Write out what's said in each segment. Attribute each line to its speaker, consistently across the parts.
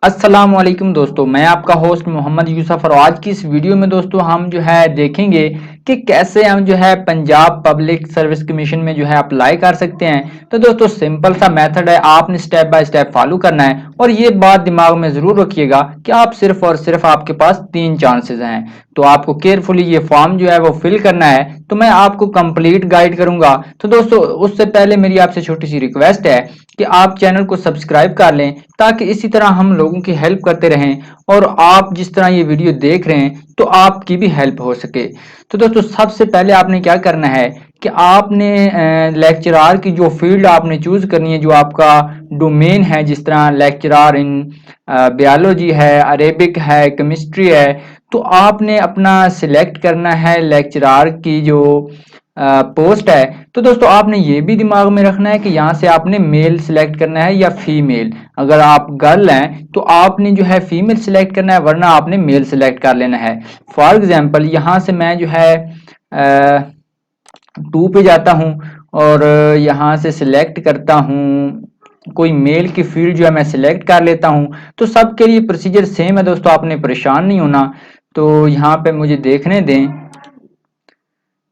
Speaker 1: अस्सलाम वालेकुम दोस्तों, मैं आपका होस्ट मोहम्मद यूसुफ और आज की इस वीडियो में दोस्तों हम जो है देखेंगे कि कैसे हम जो है पंजाब पब्लिक सर्विस कमीशन में जो है अप्लाई कर सकते हैं। तो दोस्तों सिंपल सा मेथड है, आपने स्टेप बाय स्टेप फॉलो करना है और ये बात दिमाग में जरूर रखिएगा कि आप सिर्फ और सिर्फ आपके पास 3 चांसेस हैं। तो आपको केयरफुली ये फॉर्म जो है वो फिल करना है। तो मैं आपको कंप्लीट गाइड करूंगा। तो दोस्तों उससे पहले मेरी आपसे छोटी सी रिक्वेस्ट है कि आप चैनल को सब्सक्राइब कर लें ताकि इसी तरह हम लोगों की हेल्प करते रहें और आप जिस तरह ये वीडियो देख रहे हैं तो आपकी भी हेल्प हो सके। तो दोस्तों सबसे पहले आपने क्या करना है कि आपने लेक्चरार की जो फील्ड आपने चूज करनी है, जो आपका डोमेन है, जिस तरह लेक्चरार इन बायोलॉजी है, अरेबिक है, केमिस्ट्री है, तो आपने अपना सिलेक्ट करना है लेक्चरार की जो पोस्ट है। तो दोस्तों आपने ये भी दिमाग में रखना है कि यहाँ से आपने मेल सिलेक्ट करना है या फीमेल। अगर आप गर्ल हैं तो आपने जो है फीमेल सिलेक्ट करना है, वरना आपने मेल सिलेक्ट कर लेना है। फॉर एग्जाम्पल यहाँ से मैं जो है 2 पे जाता हूँ और यहाँ से सिलेक्ट करता हूँ कोई मेल की फील्ड जो है मैं सिलेक्ट कर लेता हूँ। तो सबके लिए प्रोसीजर सेम है दोस्तों, आपने परेशान नहीं होना। तो यहाँ पे मुझे देखने दें।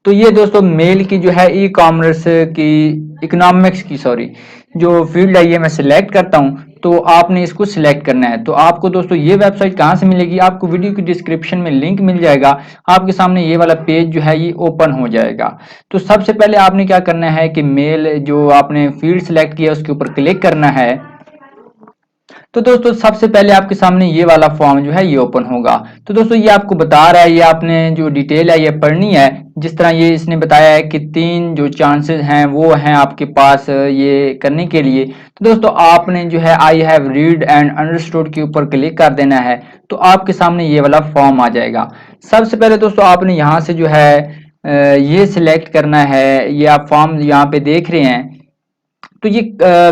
Speaker 1: तो ये दोस्तों मेल की जो है ई कॉमर्स की, इकोनॉमिक्स की सॉरी, जो फील्ड है ये मैं सिलेक्ट करता हूँ। तो आपने इसको सिलेक्ट करना है। तो आपको दोस्तों ये वेबसाइट कहाँ से मिलेगी, आपको वीडियो की डिस्क्रिप्शन में लिंक मिल जाएगा। आपके सामने ये वाला पेज जो है ये ओपन हो जाएगा। तो सबसे पहले आपने क्या करना है कि मेल जो आपने फील्ड सिलेक्ट किया उसके ऊपर क्लिक करना है। तो दोस्तों सबसे पहले आपके सामने ये वाला फॉर्म जो है ये ओपन होगा। तो दोस्तों ये आपको बता रहा है, ये आपने जो डिटेल है ये पढ़नी है। जिस तरह ये इसने बताया है कि 3 जो चांसेस हैं वो हैं आपके पास ये करने के लिए। तो दोस्तों आपने जो है I have read and understood के ऊपर क्लिक कर देना है। तो आपके सामने ये वाला फॉर्म आ जाएगा। सबसे पहले दोस्तों आपने यहाँ से जो है ये सिलेक्ट करना है। ये आप फॉर्म यहाँ पे देख रहे हैं। तो ये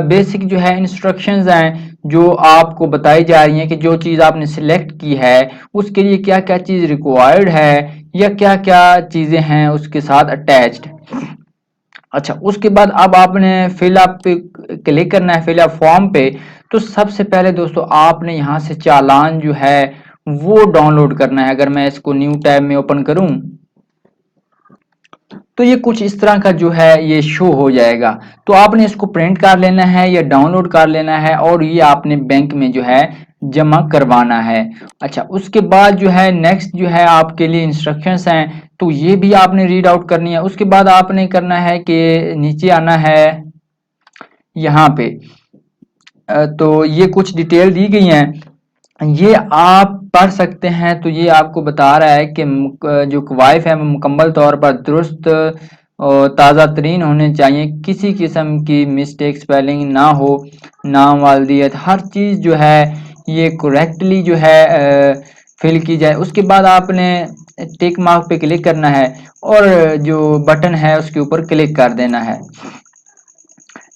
Speaker 1: बेसिक जो है इंस्ट्रक्शंस हैं जो आपको बताई जा रही हैं कि जो चीज़ आपने सिलेक्ट की है उसके लिए क्या क्या चीज़ रिक्वायर्ड है या क्या क्या चीज़ें हैं उसके साथ अटैच्ड। अच्छा, उसके बाद अब आपने फिल अप पे क्लिक करना है, फिल अप फॉर्म पे। तो सबसे पहले दोस्तों आपने यहाँ से चालान जो है वो डाउनलोड करना है। अगर मैं इसको न्यू टैब में ओपन करूं तो ये कुछ इस तरह का जो है ये शो हो जाएगा। तो आपने इसको प्रिंट कर लेना है या डाउनलोड कर लेना है और ये आपने बैंक में जो है जमा करवाना है। अच्छा, उसके बाद जो है नेक्स्ट जो है आपके लिए इंस्ट्रक्शंस हैं, तो ये भी आपने रीड आउट करनी है। उसके बाद आपने करना है कि नीचे आना है यहाँ पे। तो ये कुछ डिटेल दी गई हैं, ये आप पढ़ सकते हैं। तो ये आपको बता रहा है कि जो कवायद है वो मुकम्मल तौर पर दुरुस्त और ताज़ा तरीन होने चाहिए, किसी किस्म की मिस्टेक स्पेलिंग ना हो, नाम वालदियत हर चीज़ जो है ये करेक्टली जो है फिल की जाए। उसके बाद आपने टिक मार्क पे क्लिक करना है और जो बटन है उसके ऊपर क्लिक कर देना है।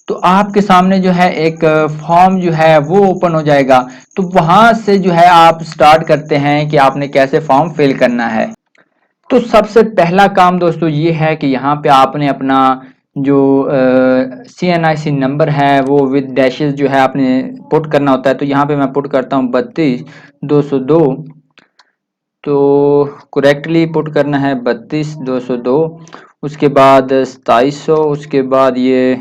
Speaker 1: तो आपके सामने जो है एक फॉर्म जो है वो ओपन हो जाएगा। तो वहां से जो है आप स्टार्ट करते हैं कि आपने कैसे फॉर्म फिल करना है। तो सबसे पहला काम दोस्तों ये है कि यहाँ पे आपने अपना जो CNIC नंबर है वो विद डैशेस जो है आपने पुट करना होता है। तो यहाँ पे मैं पुट करता हूँ 32 202। तो करेक्टली पुट करना है 32 202। उसके बाद 2700, उसके बाद ये।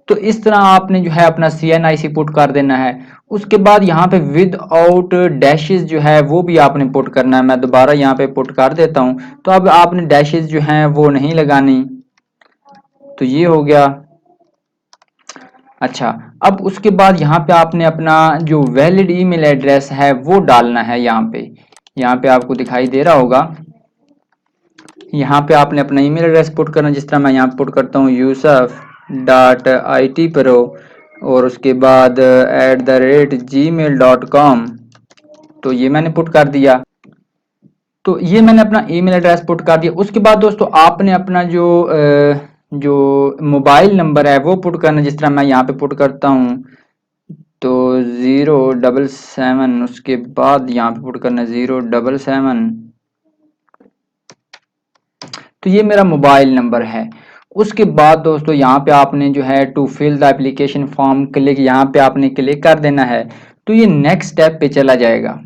Speaker 1: तो इस तरह आपने जो है अपना CNIC पुट कर देना है। उसके बाद यहाँ पे विद आउट डैशेस जो है वो भी आपने पुट करना है। मैं दोबारा यहाँ पे पुट कर देता हूँ। तो अब आपने डैशेस जो हैं वो नहीं लगानी। तो ये हो गया। अच्छा, अब उसके बाद यहाँ पे आपने अपना जो वैलिड ईमेल एड्रेस है वो डालना है। यहाँ पे आपको दिखाई दे रहा होगा। यहाँ पे आपने अपना ईमेल एड्रेस पुट करना, जिस तरह मैं यहाँ पुट करता हूँ Yusuf.IT Pro और उसके बाद @gmail.com। तो ये मैंने पुट कर दिया। तो ये मैंने अपना ईमेल एड्रेस पुट कर दिया। उसके बाद दोस्तों आपने अपना जो मोबाइल नंबर है वो पुट करना, जिस तरह मैं यहाँ पे पुट करता हूँ। तो 077, उसके बाद यहाँ पे पुट करना 077। तो ये मेरा मोबाइल नंबर है। उसके बाद दोस्तों यहाँ पे आपने जो है to fill the application form click, यहाँ पे आपने क्लिक कर देना है। तो ये नेक्स्ट स्टेप पे चला जाएगा।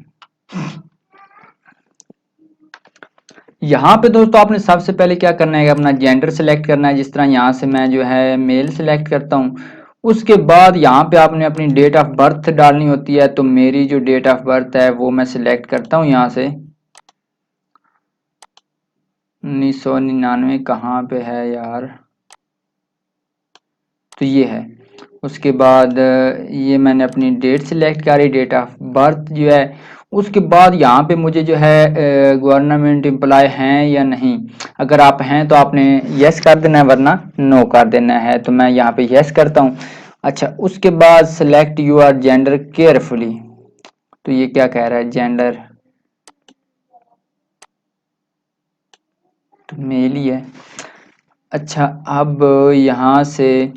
Speaker 1: यहाँ पे दोस्तों आपने सबसे पहले क्या करना है, अपना जेंडर सेलेक्ट करना है। जिस तरह यहाँ से मैं जो है मेल सेलेक्ट करता हूँ। उसके बाद यहाँ पे आपने अपनी डेट ऑफ बर्थ डालनी होती है। तो मेरी जो डेट ऑफ बर्थ है वो मैं सिलेक्ट करता हूँ यहाँ से। 1999 कहाँ पे है यार, तो ये है। उसके बाद ये मैंने अपनी डेट सिलेक्ट करी, डेट ऑफ बर्थ जो है। उसके बाद यहाँ पे मुझे जो है गवर्नमेंट एम्प्लॉय हैं या नहीं, अगर आप हैं तो आपने यस कर देना है, वरना नो कर देना है। तो मैं यहाँ पे यस करता हूँ। अच्छा, उसके बाद सिलेक्ट यूर जेंडर केयरफुली। तो ये क्या कह रहा है, जेंडर तो मेल ही है। अच्छा, अब यहाँ से,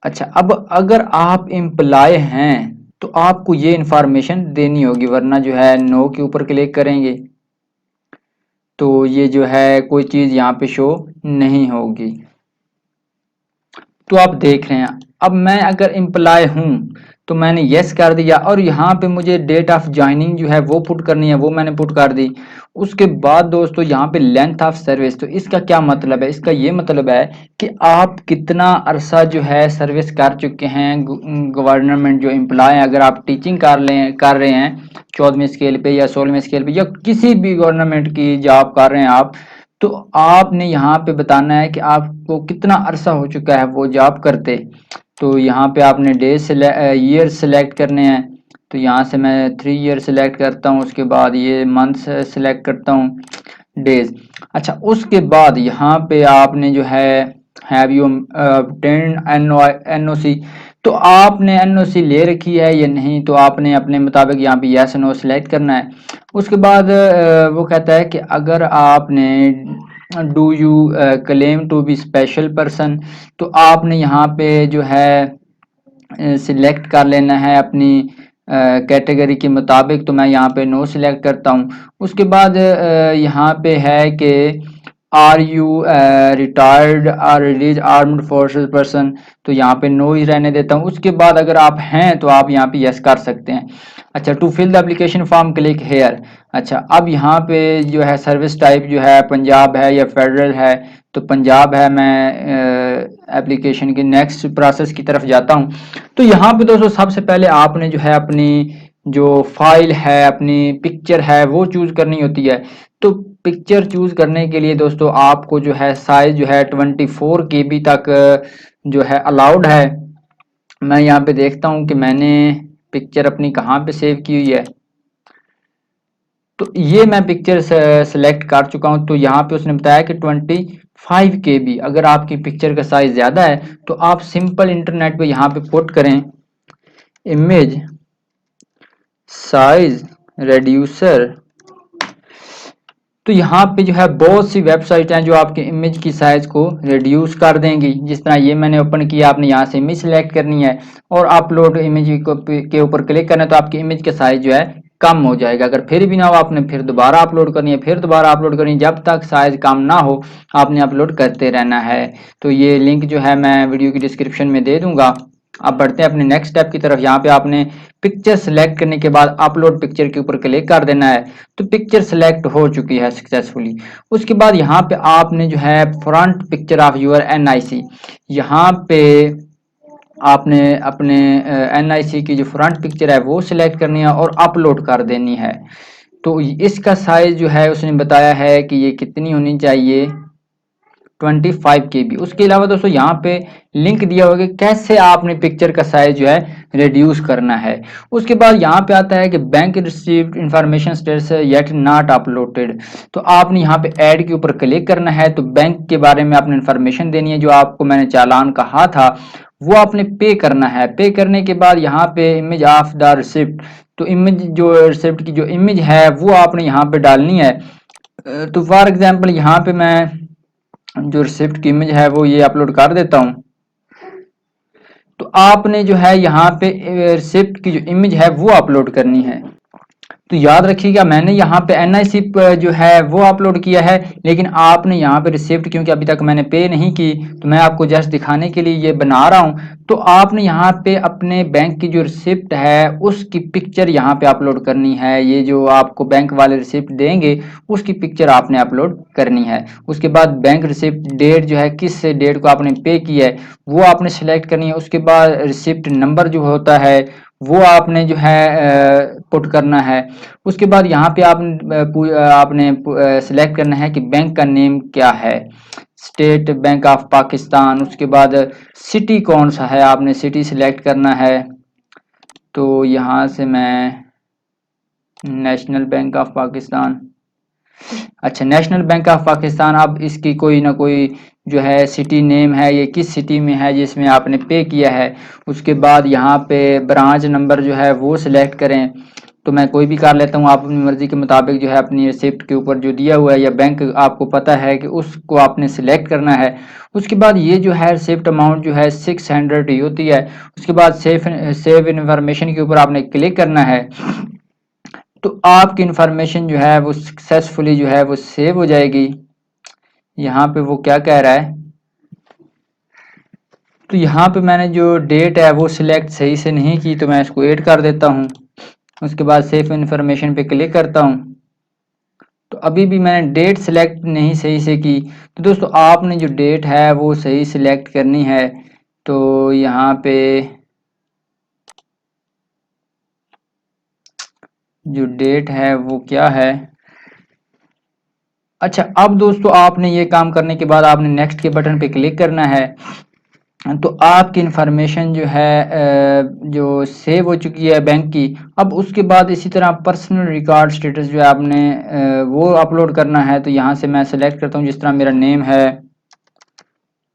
Speaker 1: अच्छा अब अगर आप एम्प्लॉय हैं तो आपको ये इंफॉर्मेशन देनी होगी, वरना जो है नो के ऊपर क्लिक करेंगे तो ये जो है कोई चीज यहाँ पे शो नहीं होगी। तो आप देख रहे हैं, अब मैं अगर एम्प्लॉय हूं तो मैंने यस कर दिया, और यहाँ पे मुझे डेट ऑफ ज्वाइनिंग जो है वो पुट करनी है, वो मैंने पुट कर दी। उसके बाद दोस्तों यहाँ पे लेंथ ऑफ सर्विस, तो इसका क्या मतलब है, इसका ये मतलब है कि आप कितना अरसा जो है सर्विस कर चुके हैं। गवर्नमेंट जो एम्प्लॉय है, अगर आप टीचिंग कर रहे हैं 14वीं स्केल पे या 16वीं स्केल पे, या किसी भी गवर्नमेंट की जॉब कर रहे हैं आप, तो आपने यहाँ पे बताना है कि आपको कितना अरसा हो चुका है वो जॉब करते। तो यहाँ पे आपने ईयर सेलेक्ट करने हैं। तो यहाँ से मैं 3 ईयर सेलेक्ट करता हूँ। उसके बाद ये मंथ सेलेक्ट करता हूँ, डेज। अच्छा, उसके बाद यहाँ पे आपने जो हैव यू obtained एनओसी, तो आपने एनओसी ले रखी है या नहीं, तो आपने अपने मुताबिक यहाँ पे यस नो सेलेक्ट करना है। उसके बाद वो कहता है कि अगर आपने do you claim to be special person, तो आपने यहाँ पे जो है सिलेक्ट कर लेना है अपनी कैटेगरी के मुताबिक। तो मैं यहाँ पे नो सिलेक्ट करता हूँ। उसके बाद यहाँ पे है कि आर यू रिटायर्ड और रिलीज आर्म्ड फोर्सेस पर्सन, तो यहाँ पे नो ही रहने देता हूँ। उसके बाद अगर आप हैं तो आप यहाँ पे यस कर सकते हैं। अच्छा, to fill the application form click here. अच्छा, अब यहाँ पे जो है सर्विस टाइप जो है पंजाब है या फेडरल है, तो पंजाब है। मैं एप्लीकेशन की नेक्स्ट प्रोसेस की तरफ जाता हूँ। तो यहाँ पे दोस्तों सबसे पहले आपने जो है अपनी जो फाइल है, अपनी पिक्चर है, वो चूज करनी होती है। तो पिक्चर चूज करने के लिए दोस्तों आपको जो है साइज जो है 24 KB तक जो है अलाउड है। मैं यहाँ पे देखता हूँ कि मैंने पिक्चर अपनी कहाँ पे सेव की हुई है। तो ये मैं पिक्चर सेलेक्ट कर चुका हूँ। तो यहाँ पे उसने बताया कि 25 KB। अगर आपकी पिक्चर का साइज ज्यादा है तो आप सिंपल इंटरनेट पे यहाँ पे पुट करें इमेज साइज रेड्यूसर। तो यहाँ पे जो है बहुत सी वेबसाइट हैं जो आपके इमेज की साइज को रिड्यूस कर देंगी। जिस तरह ये मैंने ओपन किया, आपने यहाँ से इमेज सेलेक्ट करनी है और अपलोड इमेज के ऊपर क्लिक करना है, तो आपकी इमेज का साइज जो है कम हो जाएगा। अगर फिर भी ना हो, आपने फिर दोबारा अपलोड करनी है, फिर दोबारा अपलोड करनी है, जब तक साइज कम ना हो आपने अपलोड करते रहना है। तो ये लिंक जो है मैं वीडियो की डिस्क्रिप्शन में दे दूंगा। अब बढ़ते हैं अपने नेक्स्ट स्टेप की तरफ। यहाँ पे आपने पिक्चर सेलेक्ट करने के बाद अपलोड पिक्चर के ऊपर क्लिक कर देना है। तो पिक्चर सेलेक्ट हो चुकी है सक्सेसफुली। उसके बाद यहाँ पे आपने जो है front picture of your NIC, यहाँ पे आपने अपने एनआईसी की जो फ्रंट पिक्चर है वो सिलेक्ट करनी है और अपलोड कर देनी है। तो इसका साइज जो है उसने बताया है कि ये कितनी होनी चाहिए, 25 KB। उसके अलावा दोस्तों यहाँ पे लिंक दिया होगा कि कैसे आपने पिक्चर का साइज जो है रिड्यूस करना है। उसके बाद यहाँ पे आता है कि bank received information status yet not uploaded. तो आपने यहाँ पे ऐड के ऊपर क्लिक करना है। तो बैंक के बारे में आपने इंफॉर्मेशन देनी है, जो आपको मैंने चालान कहा था वो आपने पे करना है। पे करने के बाद यहाँ पे इमेज ऑफ द रिसिप्ट, तो इमेज जो रिसिप्ट की जो इमेज है वो आपने यहाँ पे डालनी है। तो फॉर एग्जाम्पल यहाँ पे मैं जो रिसिप्ट की इमेज है वो ये अपलोड कर देता हूँ। तो आपने जो है यहाँ पे रिसिप्ट की जो इमेज है वो अपलोड करनी है। तो याद रखिएगा मैंने यहाँ पे एनआईसी जो है वो अपलोड किया है, लेकिन आपने यहाँ पे रिसिप्ट, क्योंकि अभी तक मैंने पे नहीं की, तो मैं आपको जस्ट दिखाने के लिए ये बना रहा हूँ। तो आपने यहाँ पे अपने बैंक की जो रिसिप्ट है उसकी पिक्चर यहाँ पे अपलोड करनी है। ये जो आपको बैंक वाले रिसिप्ट देंगे उसकी पिक्चर आपने अपलोड करनी है। उसके बाद बैंक रिसिप्ट डेट जो है, किस डेट को आपने पे किया है वो आपने सेलेक्ट करनी है। उसके बाद रिसिप्ट नंबर जो होता है वो आपने जो है पुट करना है। उसके बाद यहाँ पे आपने सिलेक्ट करना है कि बैंक का नेम क्या है, स्टेट बैंक ऑफ पाकिस्तान। उसके बाद सिटी कौन सा है, आपने सिटी सिलेक्ट करना है। तो यहाँ से मैं नेशनल बैंक ऑफ पाकिस्तान, अच्छा नेशनल बैंक ऑफ पाकिस्तान। अब इसकी कोई ना कोई जो है सिटी नेम है, ये किस सिटी में है जिसमें आपने पे किया है। उसके बाद यहाँ पे ब्रांच नंबर जो है वो सिलेक्ट करें। तो मैं कोई भी कर लेता हूँ, आप अपनी मर्जी के मुताबिक जो है अपनी रिसिप्ट के ऊपर जो दिया हुआ है या बैंक आपको पता है कि उसको आपने सिलेक्ट करना है। उसके बाद ये जो है रिसिप्ट अमाउंट जो है 600 ही होती है। उसके बाद सेव इन्फॉर्मेशन के ऊपर आपने क्लिक करना है। तो आपकी इंफॉर्मेशन जो है वो सक्सेसफुली जो है वो सेव हो जाएगी। यहाँ पे वो क्या कह रहा है, तो यहाँ पे मैंने जो डेट है वो सिलेक्ट सही से नहीं की, तो मैं इसको ऐड कर देता हूँ। उसके बाद सेव इन्फॉर्मेशन पे क्लिक करता हूँ। तो अभी भी मैंने डेट सिलेक्ट नहीं सही से की। तो दोस्तों आपने जो डेट है वो सही सिलेक्ट करनी है। तो यहाँ पे जो डेट है वो क्या है, अच्छा अब दोस्तों आपने ये काम करने के बाद आपने नेक्स्ट के बटन पे क्लिक करना है। तो आपकी इंफॉर्मेशन जो है जो सेव हो चुकी है बैंक की। अब उसके बाद इसी तरह पर्सनल रिकॉर्ड स्टेटस जो है आपने वो अपलोड करना है। तो यहाँ से मैं सेलेक्ट करता हूँ, जिस तरह मेरा नेम है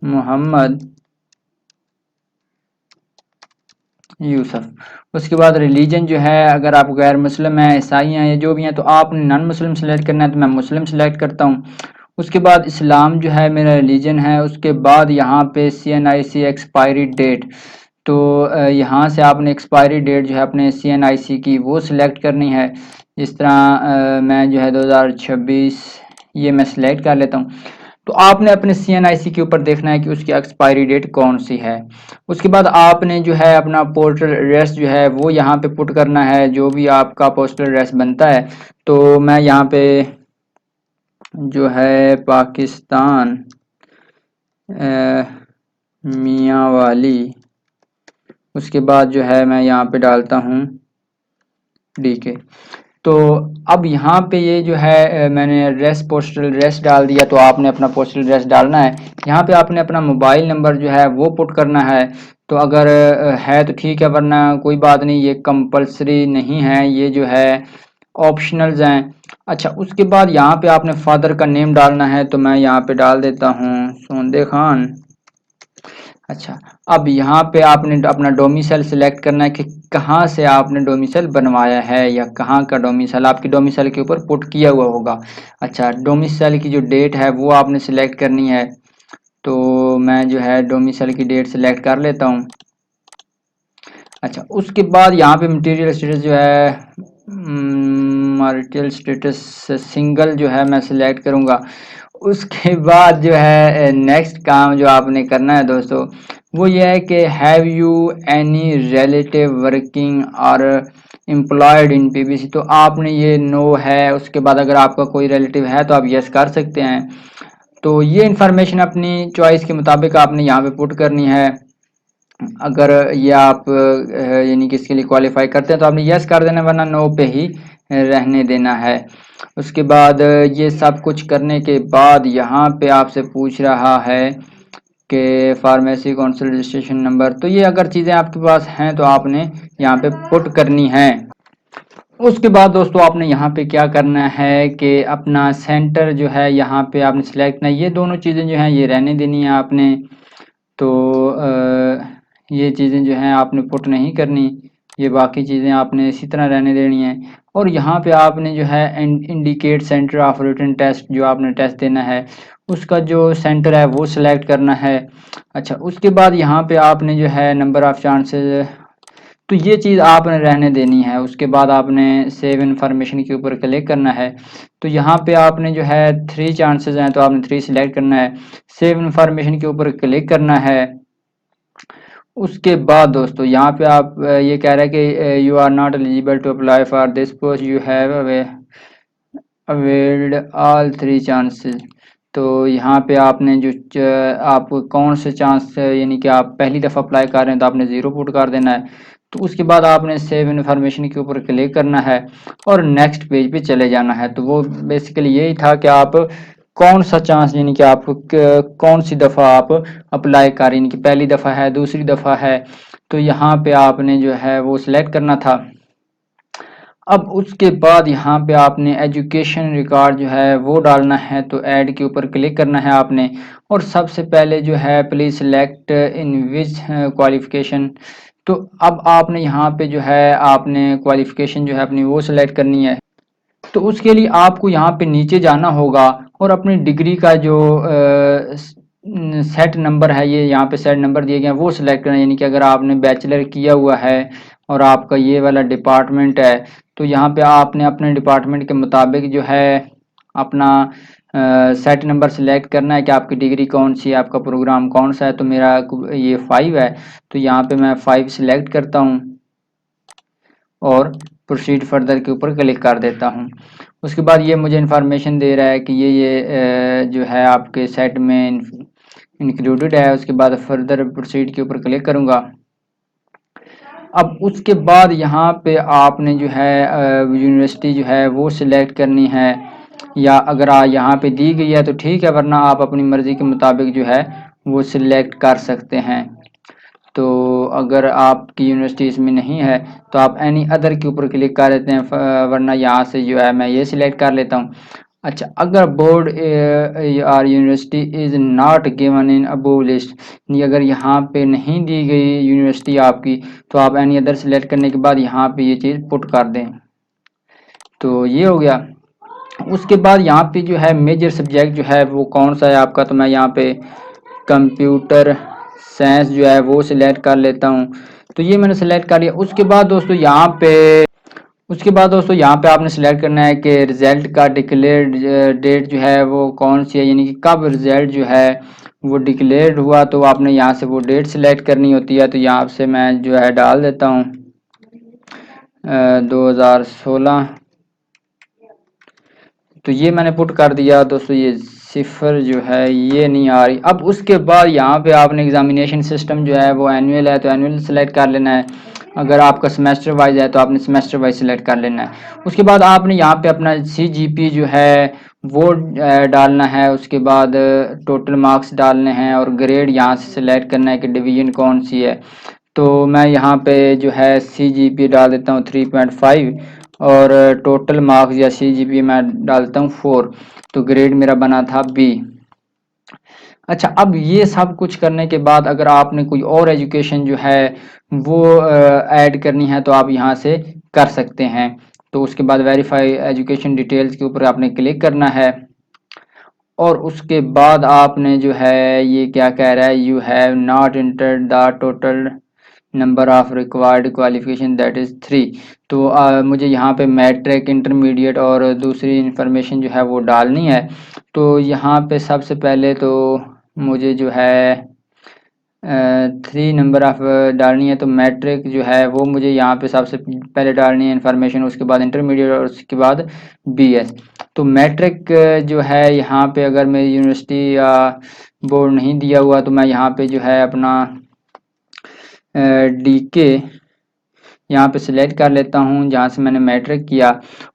Speaker 1: मोहम्मद यूसुफ। उसके बाद रिलीजन जो है, अगर आप गैर मुस्लिम हैं, ईसाई हैं या जो भी हैं, तो आपने नॉन मुस्लिम सेलेक्ट करना है। तो मैं मुस्लिम सेलेक्ट करता हूँ। उसके बाद इस्लाम जो है मेरा रिलीजन है। उसके बाद यहाँ पे CNIC एक्सपायरी डेट, तो यहाँ से आपने एक्सपायरी डेट जो है अपने CNIC की वो सिलेक्ट करनी है। जिस तरह मैं जो है 2026 ये मैं सिलेक्ट कर लेता हूँ। तो आपने अपने CNIC के ऊपर देखना है कि उसकी एक्सपायरी डेट कौन सी है। उसके बाद आपने जो है अपना पोस्टल एड्रेस जो है वो यहाँ पे पुट करना है, जो भी आपका पोस्टल एड्रेस बनता है। तो मैं यहाँ पे जो है पाकिस्तान मियाँ वाली, उसके बाद जो है मैं यहाँ पे डालता हूँ DK। तो अब यहाँ पे ये जो है मैंने एड्रेस पोस्टल एड्रेस डाल दिया। तो आपने अपना पोस्टल एड्रेस डालना है। यहाँ पे आपने अपना मोबाइल नंबर जो है वो पुट करना है। तो अगर है तो ठीक है, वरना कोई बात नहीं, ये कंपलसरी नहीं है, ये जो है ऑप्शनल्स हैं। अच्छा उसके बाद यहाँ पे आपने फादर का नेम डालना है। तो मैं यहाँ पे डाल देता हूँ सोंदे खान। अच्छा अब यहाँ पे आपने अपना डोमिसाइल सिलेक्ट करना है कि कहाँ से आपने डोमिसाइल बनवाया है या कहाँ का डोमिसाइल आपकी डोमिसाइल के ऊपर पुट किया हुआ होगा। अच्छा डोमिसाइल की जो डेट है वो आपने सिलेक्ट करनी है। तो मैं जो है डोमिसाइल की डेट सिलेक्ट कर लेता हूँ। अच्छा उसके बाद यहाँ पे मटेरियल स्टेटस जो है मटेरियल स्टेटस सिंगल जो है मैं सिलेक्ट करूँगा। उसके बाद जो है नेक्स्ट काम जो आपने करना है दोस्तों, वो ये है कि have you any relative working और एम्प्लॉयड इन PBC। तो आपने ये नो है। उसके बाद अगर आपका कोई रिलेटिव है तो आप यस कर सकते हैं। तो ये इंफॉर्मेशन अपनी चॉइस के मुताबिक आपने यहाँ पे पुट करनी है। अगर ये आप यानी कि इसके लिए क्वालिफाई करते हैं तो आपने यस कर देना, वरना नो पे ही रहने देना है। उसके बाद ये सब कुछ करने के बाद यहाँ पे आपसे पूछ रहा है कि फार्मेसी काउंसिल रजिस्ट्रेशन नंबर। तो ये अगर चीज़ें आपके पास हैं तो आपने यहाँ पे पुट करनी है। उसके बाद दोस्तों आपने यहाँ पे क्या करना है कि अपना सेंटर जो है यहाँ पे आपने सिलेक्ट करना है। ये दोनों चीज़ें जो हैं ये रहने देनी है आपने। तो ये चीज़ें जो हैं आपने पुट नहीं करनी, ये बाकी चीज़ें आपने इसी तरह रहने देनी है। और यहाँ पे आपने जो है indicate centre of written test, जो आपने टेस्ट देना है उसका जो सेंटर है वो सिलेक्ट करना है। अच्छा उसके बाद यहाँ पे आपने जो है नंबर ऑफ चांसेस, तो ये चीज़ आपने रहने देनी है। उसके बाद आपने सेव इन्फॉर्मेशन के ऊपर क्लिक करना है। तो यहाँ पे आपने जो है 3 चांसेस हैं, तो आपने 3 सिलेक्ट करना है। सेव इन्फॉर्मेशन के ऊपर क्लिक करना है। उसके बाद दोस्तों यहाँ पे आप ये कह रहा है कि you are not eligible to apply for this post, you have availed all 3 chances. तो यहाँ पे आपने जो आप कौन से चांस, यानी कि आप पहली दफ़ा अप्लाई कर रहे हैं तो आपने 0 पुट कर देना है। तो उसके बाद आपने सेव इन्फॉर्मेशन के ऊपर क्लिक करना है और नेक्स्ट पेज पे चले जाना है। तो वो बेसिकली यही था कि आप कौन सा चांस, यानी कि आप कौन सी दफ़ा आप अप्लाई कर रहे हैं, यानी कि पहली दफ़ा है, दूसरी दफ़ा है। तो यहाँ पे आपने जो है वो सिलेक्ट करना था। अब उसके बाद यहाँ पे आपने एजुकेशन रिकॉर्ड जो है वो डालना है। तो ऐड के ऊपर क्लिक करना है आपने, और सबसे पहले जो है please select in which qualification. तो अब आपने यहाँ पे जो है आपने क्वालिफिकेशन जो है अपनी वो सिलेक्ट करनी है। तो उसके लिए आपको यहाँ पे नीचे जाना होगा और अपनी डिग्री का जो सेट नंबर है, ये यहाँ पे सेट नंबर दिए गए हैं, वो सिलेक्ट करना है। यानी कि अगर आपने बैचलर किया हुआ है और आपका ये वाला डिपार्टमेंट है, तो यहाँ पे आपने अपने डिपार्टमेंट के मुताबिक जो है अपना सेट नंबर सिलेक्ट करना है कि आपकी डिग्री कौन सी है, आपका प्रोग्राम कौन सा है। तो मेरा ये 5 है, तो यहाँ पे मैं 5 सिलेक्ट करता हूँ और प्रोसीड फर्दर के ऊपर क्लिक कर देता हूँ। उसके बाद ये मुझे इन्फॉर्मेशन दे रहा है कि ये जो है आपके सेट में इंक्लूडेड है। उसके बाद फर्दर प्रोसीड के ऊपर क्लिक करूँगा। अब उसके बाद यहाँ पे आपने जो है यूनिवर्सिटी जो है वो सिलेक्ट करनी है, या अगर यहाँ पे दी गई है तो ठीक है, वरना आप अपनी मर्ज़ी के मुताबिक जो है वो सिलेक्ट कर सकते हैं। तो अगर आपकी यूनिवर्सिटी इसमें नहीं है तो आप एनी अदर के ऊपर क्लिक कर देते हैं, वरना यहाँ से जो है मैं ये सिलेक्ट कर लेता हूँ। अच्छा, अगर बोर्ड और university is not given in above list, यानी अगर यहाँ पे नहीं दी गई यूनिवर्सिटी आपकी, तो आप एनी अदर सिलेक्ट करने के बाद यहाँ पे ये चीज़ पुट कर दें। तो ये हो गया। उसके बाद यहाँ पे जो है मेजर सब्जेक्ट जो है वो कौन सा है आपका, तो मैं यहाँ पे कंप्यूटर साइंस जो है वो सिलेक्ट कर लेता हूँ। तो ये मैंने सिलेक्ट कर लिया। उसके बाद दोस्तों यहाँ पे आपने सिलेक्ट करना है कि रिजल्ट का डिक्लेयर डेट जो है वो कौन सी है, यानी कि कब रिजल्ट जो है वो डिक्लेयर हुआ। तो आपने यहाँ से वो डेट सिलेक्ट करनी होती है। तो यहाँ से मैं जो है डाल देता हूँ 2016। तो ये मैंने पुट कर दिया दोस्तों। ये सिफर जो है ये नहीं आ रही। अब उसके बाद यहाँ पे आपने एग्जामिनेशन सिस्टम जो है वो एनुअल है तो एनुअल सेलेक्ट कर लेना है। अगर आपका सेमेस्टर वाइज है तो आपने सेमेस्टर वाइज सिलेक्ट कर लेना है। उसके बाद आपने यहाँ पे अपना CGP जो है वो डालना है। उसके बाद टोटल मार्क्स डालने हैं और ग्रेड यहाँ से सिलेक्ट करना है कि डिवीजन कौन सी है। तो मैं यहाँ पे जो है CGP डाल देता हूँ 3.5 और टोटल मार्क्स या CGP मैं डालता हूँ 4। तो ग्रेड मेरा बना था B। अच्छा, अब ये सब कुछ करने के बाद अगर आपने कोई और एजुकेशन जो है वो ऐड करनी है तो आप यहाँ से कर सकते हैं। तो उसके बाद वेरीफाई एजुकेशन डिटेल्स के ऊपर आपने क्लिक करना है और उसके बाद आपने जो है ये क्या कह रहा है, you have not entered the total number of required qualification that is 3। तो मुझे यहाँ पे मैट्रिक, इंटरमीडिएट और दूसरी इन्फॉर्मेशन जो है वो डालनी है। तो यहाँ पे सबसे पहले तो मुझे जो है 3 नंबर ऑफ डालनी है। तो मैट्रिक जो है वो मुझे यहाँ पे सबसे पहले डालनी है इन्फॉर्मेशन, उसके बाद इंटरमीडिएट और उसके बाद BS। तो मैट्रिक जो है यहाँ पे अगर मेरी यूनिवर्सिटी या बोर्ड नहीं दिया हुआ तो मैं यहाँ पे जो है अपना DK यहाँ पे सिलेक्ट कर लेता हूँ जहाँ से मैंने मैट्रिक किया।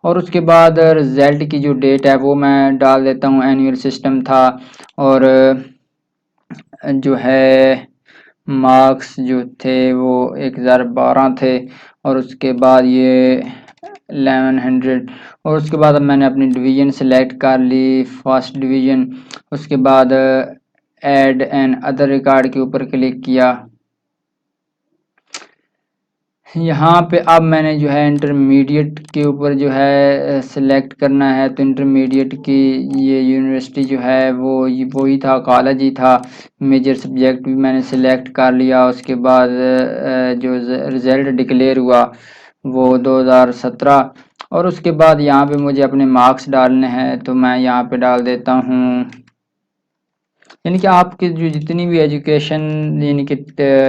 Speaker 1: और उसके बाद रिज़ल्ट की जो डेट है वो मैं डाल देता हूँ। एनुअल सिस्टम था और जो है मार्क्स जो थे वो 1012 थे और उसके बाद ये 1100। और उसके बाद अब मैंने अपनी डिवीज़न सेलेक्ट कर ली, फर्स्ट डिवीज़न। उसके बाद ऐड एंड अदर रिकॉर्ड के ऊपर क्लिक किया। यहाँ पे अब मैंने जो है इंटरमीडिएट के ऊपर जो है सिलेक्ट करना है। तो इंटरमीडिएट की ये यूनिवर्सिटी जो है वो ही था, कॉलेज ही था। मेजर सब्जेक्ट भी मैंने सिलेक्ट कर लिया। उसके बाद जो रिज़ल्ट डिक्लेयर हुआ वो 2017। और उसके बाद यहाँ पे मुझे अपने मार्क्स डालने हैं, तो मैं यहाँ पे डाल देता हूँ, यानी कि आपकी जो जितनी भी एजुकेशन, यानी कि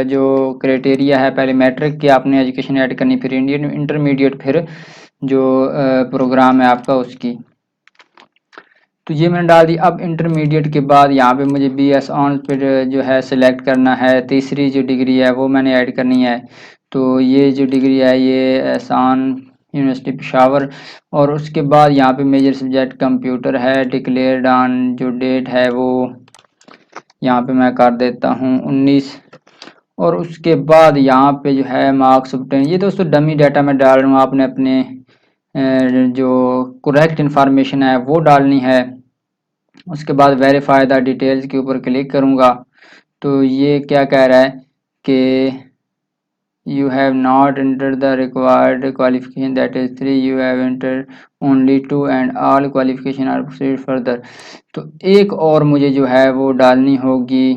Speaker 1: जो क्राइटेरिया है, पहले मैट्रिक की आपने एजुकेशन ऐड करनी, फिर इंडियन इंटरमीडिएट, फिर जो प्रोग्राम है आपका उसकी। तो ये मैंने डाल दी। अब इंटरमीडिएट के बाद यहाँ पे मुझे BS ऑन फिर जो है सिलेक्ट करना है। तीसरी जो डिग्री है वो मैंने ऐड करनी है। तो ये जो डिग्री है ये एहसान यूनिवर्सिटी पेशावर। और उसके बाद यहाँ पे मेजर सब्जेक्ट कंप्यूटर है। डिक्लेयर्ड ऑन जो डेट है वो यहाँ पे मैं कर देता हूँ 19। और उसके बाद यहाँ पे जो है मार्क्स ऑब्टेन, ये दोस्तों डमी डाटा मैं डाल रहा हूँ। आपने अपने जो करेक्ट इन्फॉर्मेशन है वो डालनी है। उसके बाद वेरीफाई द डिटेल्स के ऊपर क्लिक करूँगा। तो ये क्या कह रहा है कि you have not entered the required qualification, that is 3, you have entered only 2 and all qualification are proceed further। तो एक और मुझे जो है वो डालनी होगी।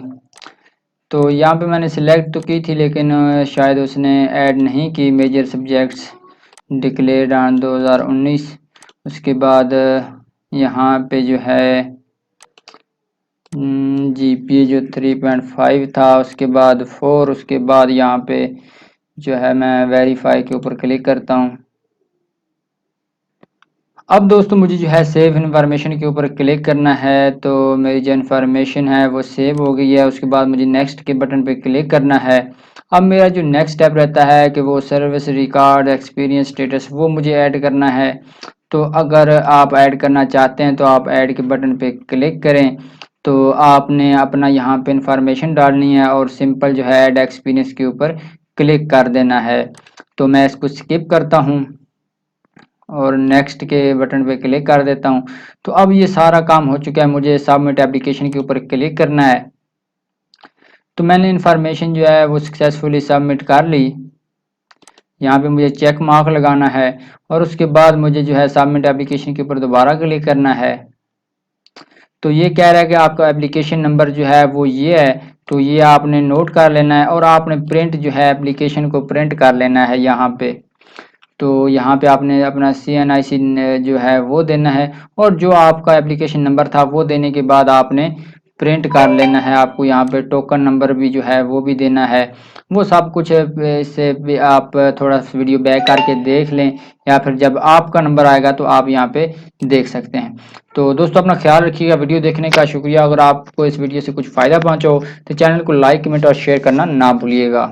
Speaker 1: तो यहाँ पे मैंने सिलेक्ट तो की थी, लेकिन शायद उसने ऐड नहीं की, मेजर सब्जेक्ट्स डिक्लेयर्ड ऑन 2019। उसके बाद यहाँ पे जो है GPA जो 3.5 था, उसके बाद 4, उसके बाद यहाँ पे जो है मैं वेरीफाई के ऊपर क्लिक करता हूँ। अब दोस्तों मुझे जो है सेव इन्फॉर्मेशन के ऊपर क्लिक करना है। तो मेरी जो इन्फॉर्मेशन है वो सेव हो गई है। उसके बाद मुझे नेक्स्ट के बटन पे क्लिक करना है। अब मेरा जो नेक्स्ट स्टेप रहता है कि वो सर्विस रिकॉर्ड एक्सपीरियंस स्टेटस वो मुझे ऐड करना है। तो अगर आप ऐड करना चाहते हैं तो आप ऐड के बटन पे क्लिक करें। तो आपने अपना यहाँ पे इंफॉर्मेशन डालनी है और सिंपल जो है ऐड एक्सपीरियंस के ऊपर क्लिक कर देना है। तो मैं इसको स्किप करता हूँ और नेक्स्ट के बटन पे क्लिक कर देता हूँ। तो अब ये सारा काम हो चुका है, मुझे सबमिट एप्लीकेशन के ऊपर क्लिक करना है। तो मैंने इन्फॉर्मेशन जो है वो सक्सेसफुली सबमिट कर ली। यहाँ पे मुझे चेक मार्क लगाना है और उसके बाद मुझे जो है सबमिट एप्लीकेशन के ऊपर दोबारा क्लिक करना है। तो ये कह रहा है कि आपका एप्लीकेशन नंबर जो है वो ये है। तो ये आपने नोट कर लेना है और आपने प्रिंट जो है एप्लीकेशन को प्रिंट कर लेना है यहाँ पे। तो यहाँ पे आपने अपना CNIC जो है वो देना है और जो आपका एप्लीकेशन नंबर था वो देने के बाद आपने प्रिंट कर लेना है। आपको यहाँ पे टोकन नंबर भी जो है वो भी देना है। वो सब कुछ इससे भी आप थोड़ा सा वीडियो बैक करके देख लें, या फिर जब आपका नंबर आएगा तो आप यहाँ पे देख सकते हैं। तो दोस्तों अपना ख्याल रखिएगा। वीडियो देखने का शुक्रिया। अगर आपको इस वीडियो से कुछ फ़ायदा पहुँचा हो तो चैनल को लाइक, कमेंट और शेयर करना ना भूलिएगा।